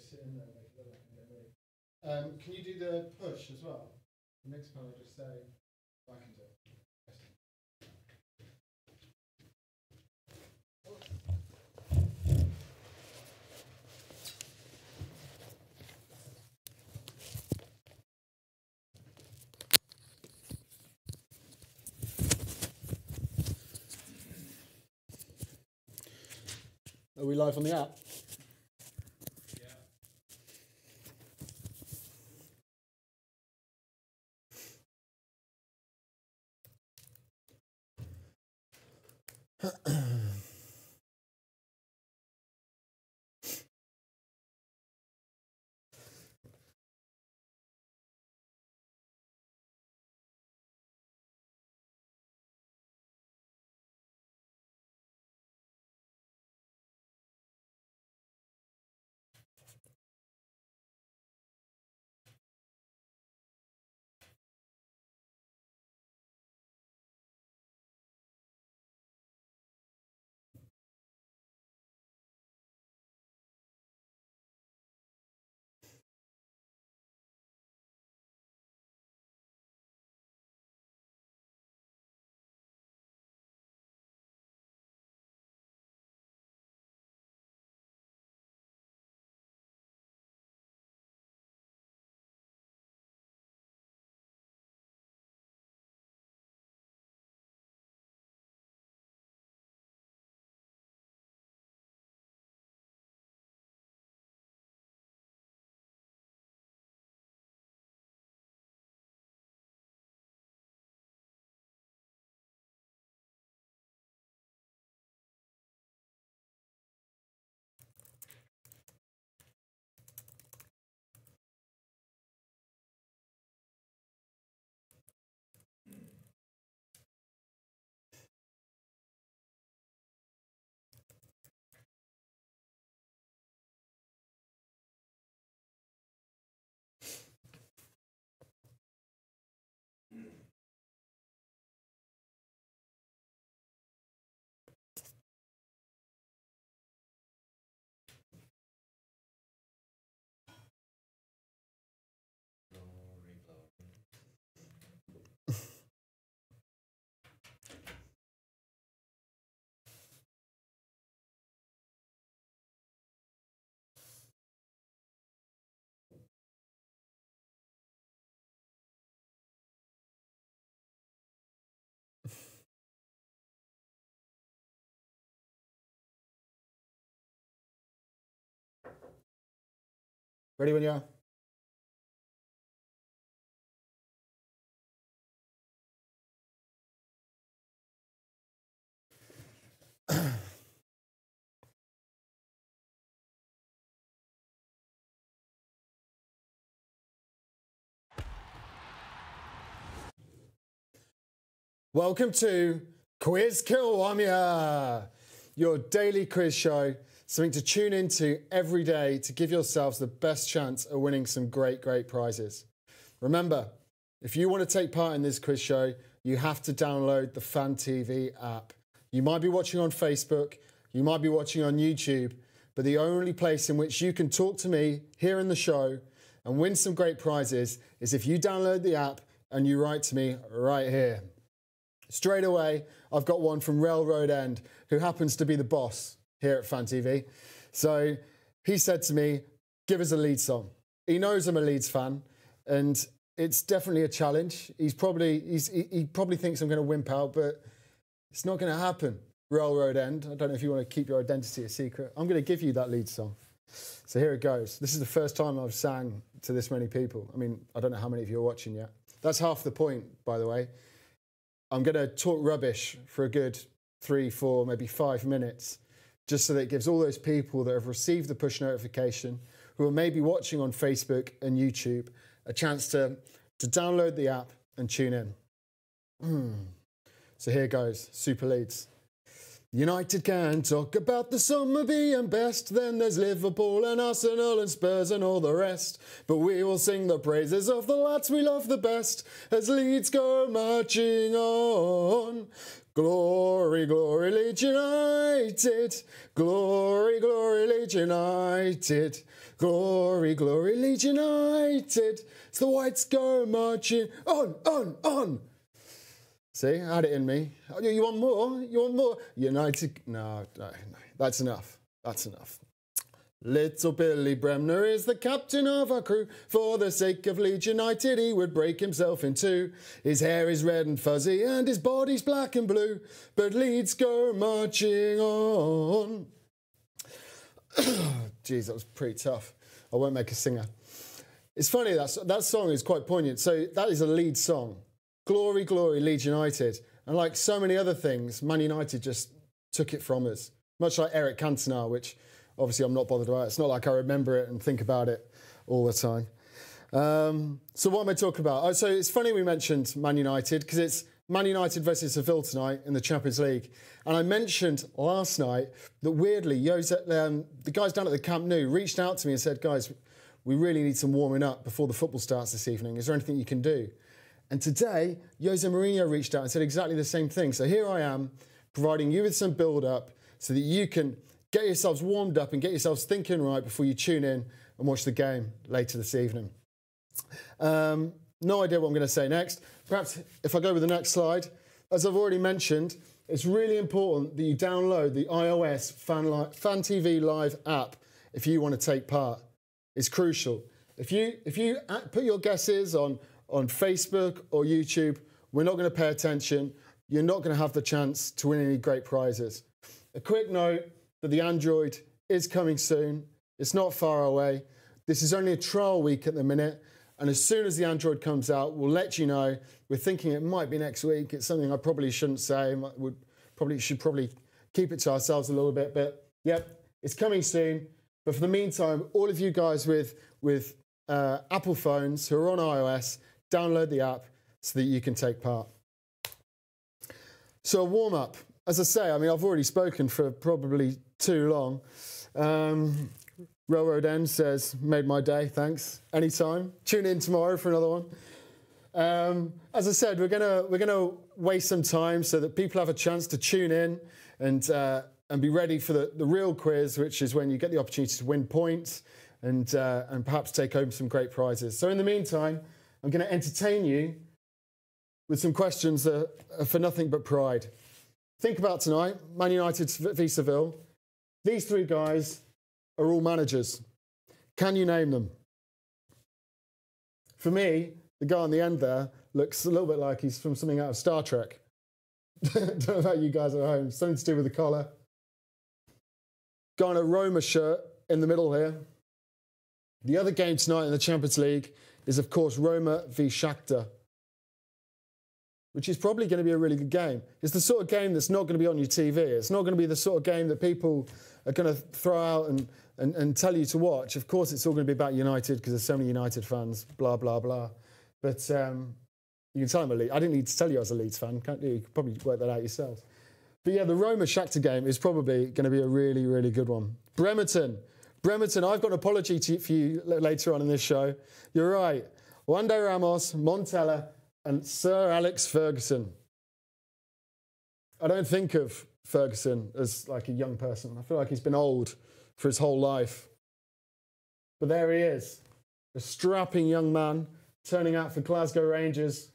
sit in there and make it look like I'm getting ready. Can you do the push as well? The mix panel, just say, I can do it. Are we live on the app? Yeah. Ready when you are. Welcome to Quiz Kiwomya, your daily quiz show, something to tune into every day to give yourselves the best chance of winning some great prizes. Remember, if you want to take part in this quiz show, you have to download the FanTV app. You might be watching on Facebook, you might be watching on YouTube, but the only place in which you can talk to me here in the show and win some great prizes is if you download the app and you write to me right here. Straight away, I've got one from Railroad End, who happens to be the boss here at FanTV. So he said to me, give us a Leeds song. He knows I'm a Leeds fan, and it's definitely a challenge. He probably thinks I'm going to wimp out, but it's not going to happen. Railroad End, I don't know if you want to keep your identity a secret. I'm going to give you that Leeds song. So here it goes. This is the first time I've sang to this many people. I mean, I don't know how many of you are watching yet. That's half the point, by the way. I'm going to talk rubbish for a good 3, 4, maybe 5 minutes, just so that it gives all those people that have received the push notification, who are maybe watching on Facebook and YouTube, a chance to download the app and tune in. So here goes, Super Leeds. United can talk about the summer being best, then there's Liverpool and Arsenal and Spurs and all the rest. But we will sing the praises of the lads we love the best as Leeds go marching on. Glory. Glory, glory, Leeds United. Glory, glory, Leeds United. Glory, glory, Leeds United. It's the Whites go marching on, on, on. See, I had it in me. Oh, you want more? You want more? United. No, that's enough. That's enough. Little Billy Bremner is the captain of our crew. For the sake of Leeds United, he would break himself in two. His hair is red and fuzzy and his body's black and blue. But Leeds go marching on. Jeez, that was pretty tough. I won't make a singer. It's funny, that song is quite poignant. So that is a Leeds song. Glory, glory, Leeds United. And like so many other things, Man United just took it from us. Much like Eric Cantona, which obviously I'm not bothered about. It's not like I remember it and think about it all the time. So what am I talking about? Oh, so it's funny we mentioned Man United because it's Man United versus Seville tonight in the Champions League. And I mentioned last night that weirdly, the guys down at the Camp Nou reached out to me and said, guys, we really need some warming up before the football starts this evening. Is there anything you can do? And today, Jose Mourinho reached out and said exactly the same thing. So here I am, providing you with some build-up so that you can get yourselves warmed up and get yourselves thinking right before you tune in and watch the game later this evening. No idea what I'm going to say next. Perhaps if I go with the next slide, as I've already mentioned, it's really important that you download the iOS FanTV Live app if you want to take part. It's crucial. If you put your guesses on Facebook or YouTube, we're not going to pay attention. You're not going to have the chance to win any great prizes. A quick note that the Android is coming soon. It's not far away. This is only a trial week at the minute. And as soon as the Android comes out, we'll let you know. We're thinking it might be next week. It's something I probably shouldn't say. Should probably keep it to ourselves a little bit. But yep, it's coming soon. But for the meantime, all of you guys with Apple phones who are on iOS, download the app so that you can take part. So a warm-up. As I say, I mean, I've already spoken for probably too long. Railroad End says, made my day, thanks. Anytime. Tune in tomorrow for another one. As I said, we're gonna waste some time so that people have a chance to tune in and be ready for the real quiz, which is when you get the opportunity to win points and perhaps take home some great prizes. So in the meantime, I'm going to entertain you with some questions that are for nothing but pride. Think about tonight, Man United v Seville. These three guys are all managers. Can you name them? For me, the guy on the end there looks a little bit like he's from something out of Star Trek. Don't know about you guys at home. Something to do with the collar. Guy in a Roma shirt in the middle here. The other game tonight in the Champions League is, of course, Roma v Shakhtar, which is probably going to be a really good game. It's the sort of game that's not going to be on your TV. It's not going to be the sort of game that people are going to throw out and tell you to watch. Of course, it's all going to be about United because there's so many United fans, blah, blah, blah. But you can tell I'm a Leeds. I didn't need to tell you I was a Leeds fan, can't you? You could probably work that out yourselves. But yeah, the Roma-Shakhtar game is probably going to be a really, really good one. Bremerton, I've got an apology for you later on in this show. You're right. Juande Ramos, Montella, and Sir Alex Ferguson. I don't think of Ferguson as like a young person. I feel like he's been old for his whole life. But there he is, a strapping young man turning out for Glasgow Rangers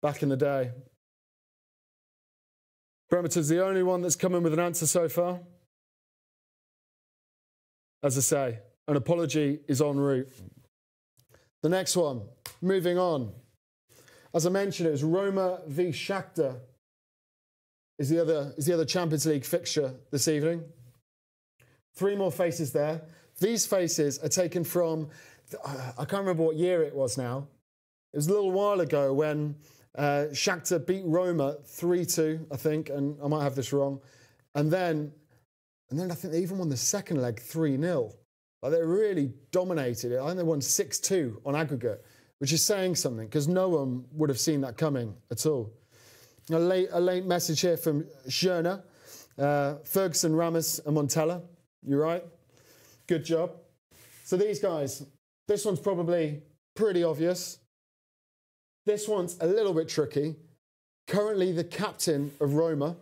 back in the day. Bremerton's the only one that's come in with an answer so far. As I say, an apology is en route. The next one, moving on. As I mentioned, it was Roma v Shakhtar is the other Champions League fixture this evening. Three more faces there. These faces are taken from, I can't remember what year it was now. It was a little while ago when Shakhtar beat Roma 3-2, I think, and I might have this wrong. And then I think they even won the second leg 3-0. Like they really dominated it. I think they won 6-2 on aggregate, which is saying something because no one would have seen that coming at all. A late message here from Schöner. Ferguson, Ramos and Montella. You're right. Good job. So these guys, this one's probably pretty obvious. This one's a little bit tricky. Currently the captain of Roma.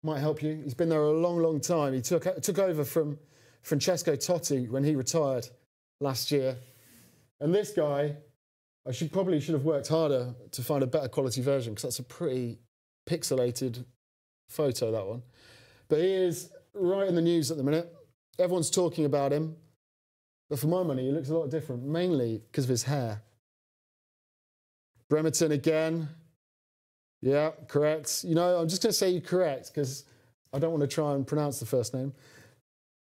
might help you. He's been there a long, long time. He took over from Francesco Totti when he retired last year. And this guy, I probably should have worked harder to find a better quality version, because that's a pretty pixelated photo, that one. But he is right in the news at the minute. Everyone's talking about him. But for my money, he looks a lot different, mainly because of his hair. Bremerton again. Yeah, correct. You know, I'm just going to say you correct, because I don't want to try and pronounce the first name.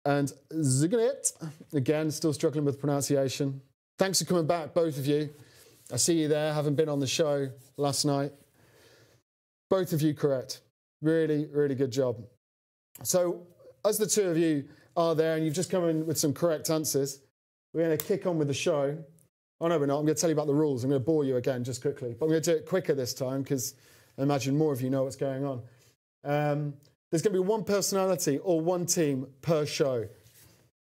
And Ziganet, again, still struggling with pronunciation. Thanks for coming back, both of you. I see you there, having been on the show last night. Both of you correct. Really, really good job. So, as the two of you are there and you've just come in with some correct answers, we're going to kick on with the show. Oh, no, we're not. I'm going to tell you about the rules. I'm going to bore you again just quickly. But I'm going to do it quicker this time, because I imagine more of you know what's going on. There's going to be one personality or one team per show.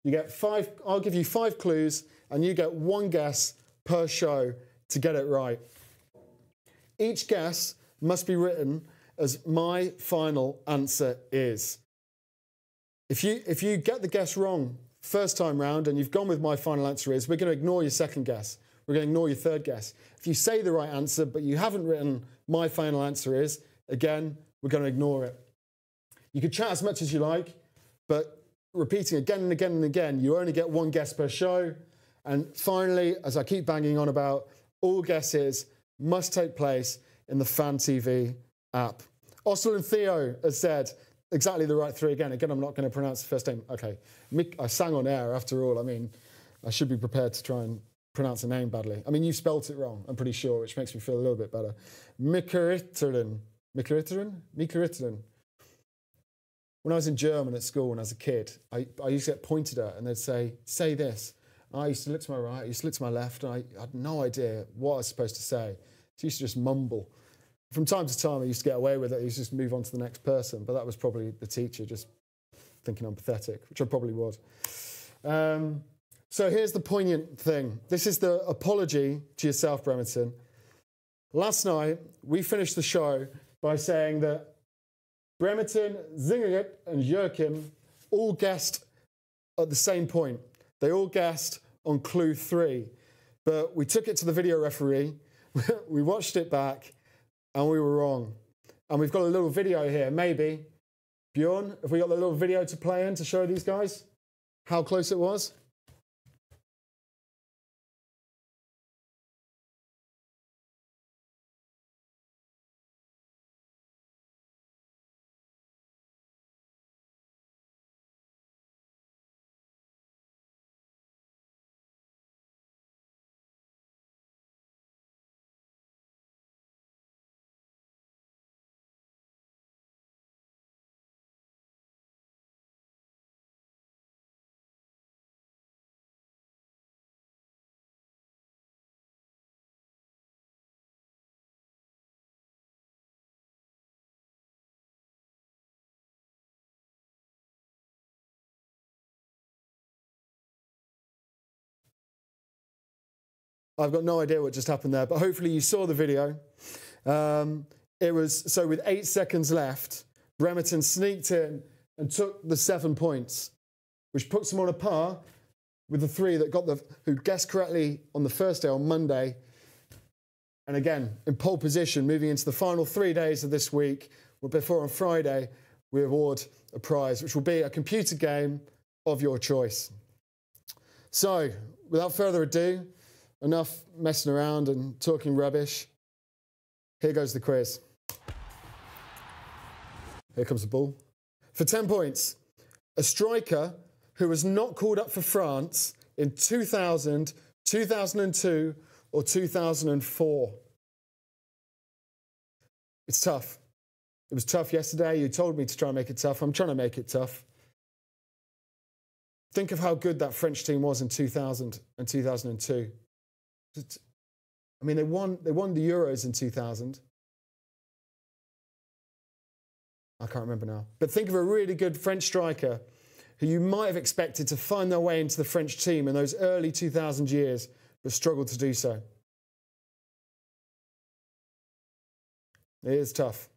You get 5, I'll give you 5 clues, and you get 1 guess per show to get it right. Each guess must be written as my final answer is. If you get the guess wrong first time round and you've gone with my final answer is, we're going to ignore your second guess. We're going to ignore your third guess. If you say the right answer but you haven't written my final answer is, again, we're going to ignore it. You can chat as much as you like, but repeating again and again and again, you only get 1 guess per show. And finally, as I keep banging on about, all guesses must take place in the FanTV app. Oswald and Theo has said exactly the right 3 again. Again, I'm not going to pronounce the first name. Okay, I sang on air after all. I mean, I should be prepared to try and pronounce a name badly. I mean, you spelt it wrong, I'm pretty sure, which makes me feel a little bit better. Mikariteren. When I was in German at school when I was a kid, I used to get pointed at and they'd say this. And I used to look to my right, I used to look to my left, and I had no idea what I was supposed to say. So I used to just mumble. From time to time, I used to get away with it. I used to just move on to the next person. But that was probably the teacher just thinking I'm pathetic, which I probably was. So here's the poignant thing. This is the apology to yourself, Bremerton. Last night, we finished the show by saying that Bremerton, Zingerit, and Joachim all guessed at the same point. They all guessed on clue 3. But we took it to the video referee, we watched it back, and we were wrong. And we've got a little video here, maybe. Bjorn, have we got the little video to play in to show these guys how close it was? I've got no idea what just happened there, but hopefully you saw the video. It was, so with 8 seconds left, Bremerton sneaked in and took the 7 points, which puts them on a par with the 3 that who guessed correctly on the first day, on Monday. And again, in pole position, moving into the final 3 days of this week, before on Friday, we award a prize, which will be a computer game of your choice. So, without further ado, enough messing around and talking rubbish. Here goes the quiz. Here comes the ball. For 10 points, a striker who was not called up for France in 2000, 2002, or 2004. It's tough. It was tough yesterday. You told me to try and make it tough. I'm trying to make it tough. Think of how good that French team was in 2000 and 2002. I mean, they won the Euros in 2000. I can't remember now. But think of a really good French striker who you might have expected to find their way into the French team in those early 2000 years, but struggled to do so. It is tough.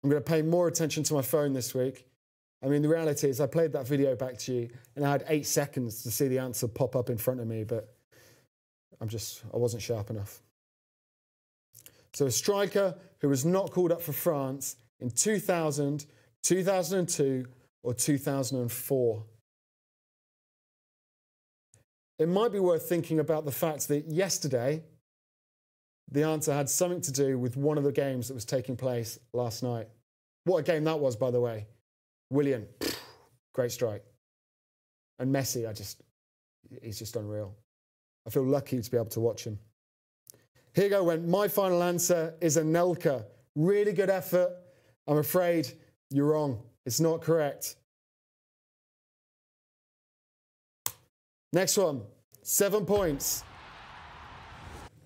I'm going to pay more attention to my phone this week. I mean, the reality is I played that video back to you and I had 8 seconds to see the answer pop up in front of me, but I wasn't sharp enough. So a striker who was not called up for France in 2000, 2002 or 2004. It might be worth thinking about the fact that yesterday, the answer had something to do with one of the games that was taking place last night. What a game that was, by the way. Willian, great strike. And Messi, he's just unreal. I feel lucky to be able to watch him. Here you go, my final answer is Anelka. Really good effort. I'm afraid you're wrong. It's not correct. Next one, 7 points.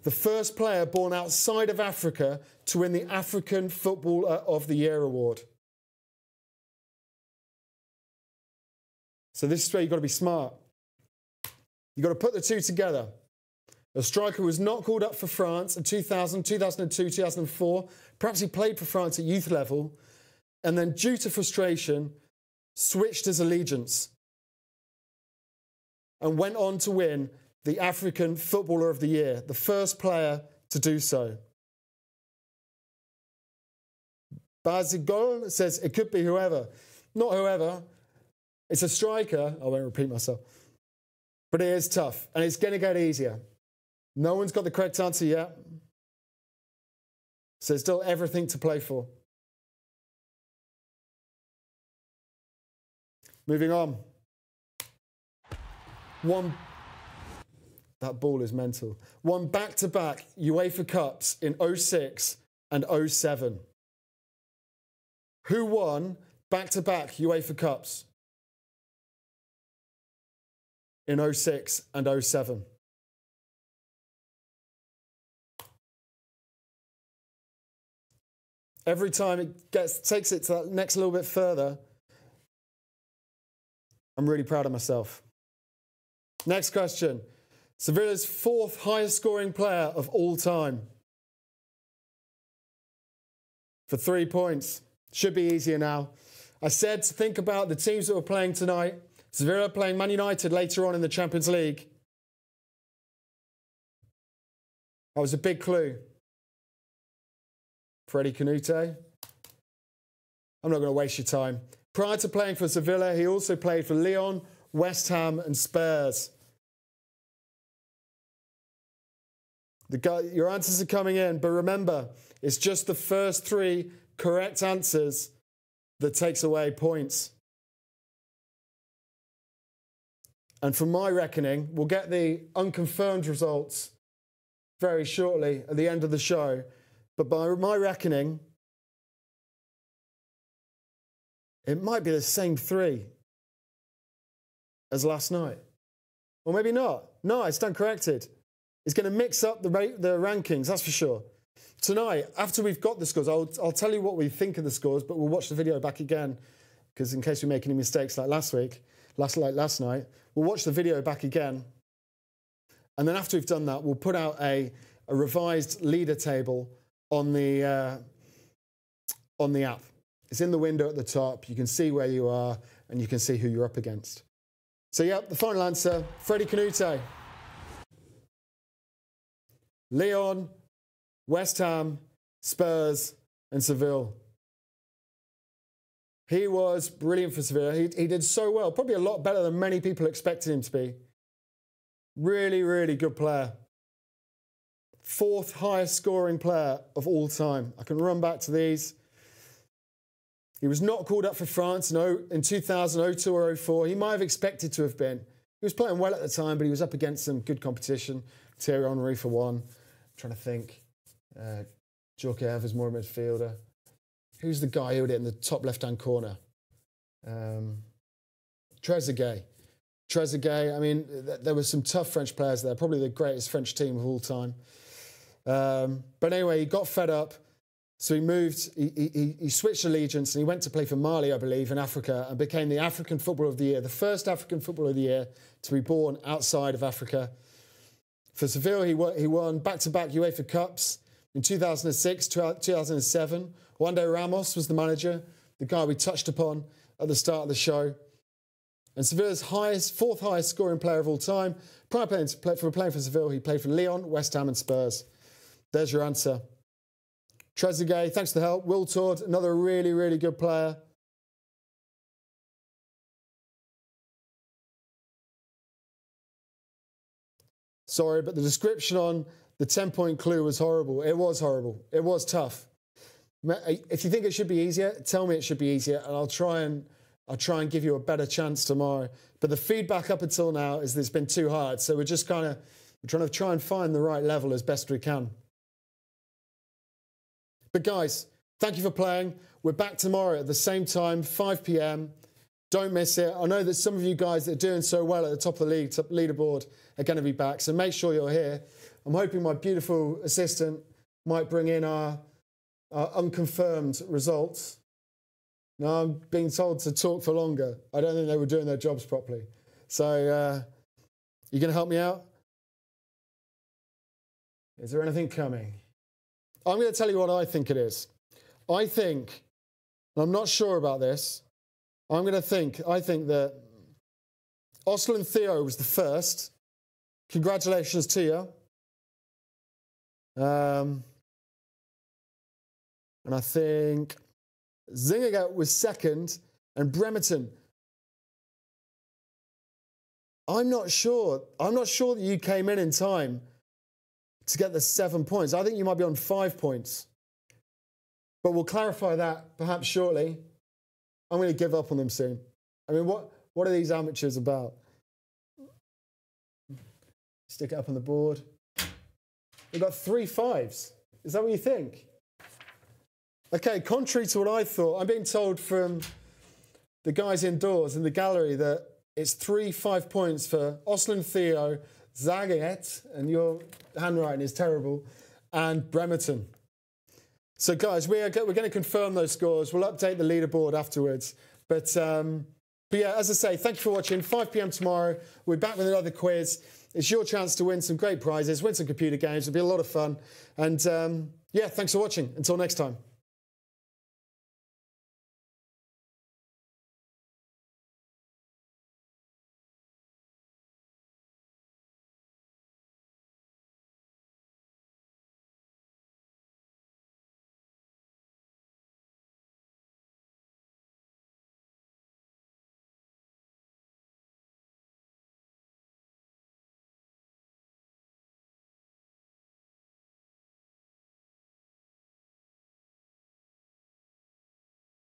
The first player born outside of Africa to win the African Footballer of the Year award. So this is where you've got to be smart. You've got to put the two together. A striker was not called up for France in 2000, 2002, 2004. Perhaps he played for France at youth level, and then due to frustration, switched his allegiance and went on to win the African Footballer of the Year, the first player to do so. Bazigol says it could be whoever. Not whoever. It's a striker. I won't repeat myself. But it is tough, and it's going to get easier. No one's got the correct answer yet. So there's still everything to play for. Moving on. That ball is mental. Won back-to-back UEFA Cups in 06 and 07. Who won back-to-back UEFA Cups in 06 and 07? Every time it takes it to that next little bit further, I'm really proud of myself. Next question. Sevilla's 4th highest scoring player of all time. For 3 points. Should be easier now. I said to think about the teams that were playing tonight. Sevilla playing Man United later on in the Champions League. That was a big clue. Freddie Canute. I'm not going to waste your time. Prior to playing for Sevilla, he also played for Lyon, West Ham and Spurs. Your answers are coming in, but remember, it's just the first 3 correct answers that takes away points. And from my reckoning, we'll get the unconfirmed results very shortly at the end of the show. But by my reckoning, it might be the same 3 as last night. Or maybe not. No, it's done corrected. It's going to mix up the rankings, that's for sure. Tonight, after we've got the scores, I'll tell you what we think of the scores, but we'll watch the video back again, because in case we make any mistakes like last night, we'll watch the video back again. And then after we've done that, we'll put out a revised leader table on the app. It's in the window at the top. You can see where you are, and you can see who you're up against. So, yeah, the final answer, Freddie Canute. Lyon, West Ham, Spurs, and Seville. He was brilliant for Sevilla. He did so well, probably a lot better than many people expected him to be. Really, really good player. 4th highest scoring player of all time. I can run back to these. He was not called up for France in 2000, 02 or 04. He might have expected to have been. He was playing well at the time, but he was up against some good competition. Thierry Henry for one. I'm trying to think. Djorkaeff is more a midfielder. Who's the guy who had it in the top left-hand corner? Trezeguet. I mean, there were some tough French players there. Probably the greatest French team of all time. But anyway, he got fed up. So he moved, he switched allegiance and he went to play for Mali, I believe, in Africa and became the African Footballer of the Year, the first African Footballer of the Year to be born outside of Africa. For Seville, he won back-to-back UEFA Cups in 2006, 2007. Juan de Ramos was the manager, the guy we touched upon at the start of the show. And Sevilla's fourth highest scoring player of all time. Prior for playing for Seville, he played for Lyon, West Ham and Spurs. There's your answer. Trezeguet, thanks for the help. Will Tord, another really, really good player. Sorry, but the description on the 10-point clue was horrible. It was horrible. It was tough. If you think it should be easier, tell me it should be easier, and I'll try and give you a better chance tomorrow. But the feedback up until now is that it's been too hard. So we're just we're trying to try and find the right level as best we can. But guys, thank you for playing. We're back tomorrow at the same time, 5 p.m. Don't miss it. I know that some of you guys that are doing so well at the top of the leaderboard are going to be back. So make sure you're here. I'm hoping my beautiful assistant might bring in our unconfirmed results. Now I'm being told to talk for longer. I don't think they were doing their jobs properly. So you going to help me out? Is there anything coming? I'm going to tell you what I think it is. I think, and I'm not sure about this, I think that Oslo and Theo was the first. Congratulations to you. And I think Zingergat was second, and Bremerton. I'm not sure. I'm not sure that you came in time to get the 7 points. I think you might be on 5 points. But we'll clarify that perhaps shortly. I'm going to give up on them soon. I mean, what are these amateurs about? Stick it up on the board. We've got 3 5s. Is that what you think? Okay, contrary to what I thought, I'm being told from the guys indoors in the gallery that it's 3 5 points for Oslo and Theo, Zaget, and your handwriting is terrible, and Bremerton. So, guys, we're going to confirm those scores. We'll update the leaderboard afterwards. But yeah, as I say, thank you for watching. 5 p.m. tomorrow. We're back with another quiz. It's your chance to win some great prizes, win some computer games. It'll be a lot of fun. And yeah, thanks for watching. Until next time.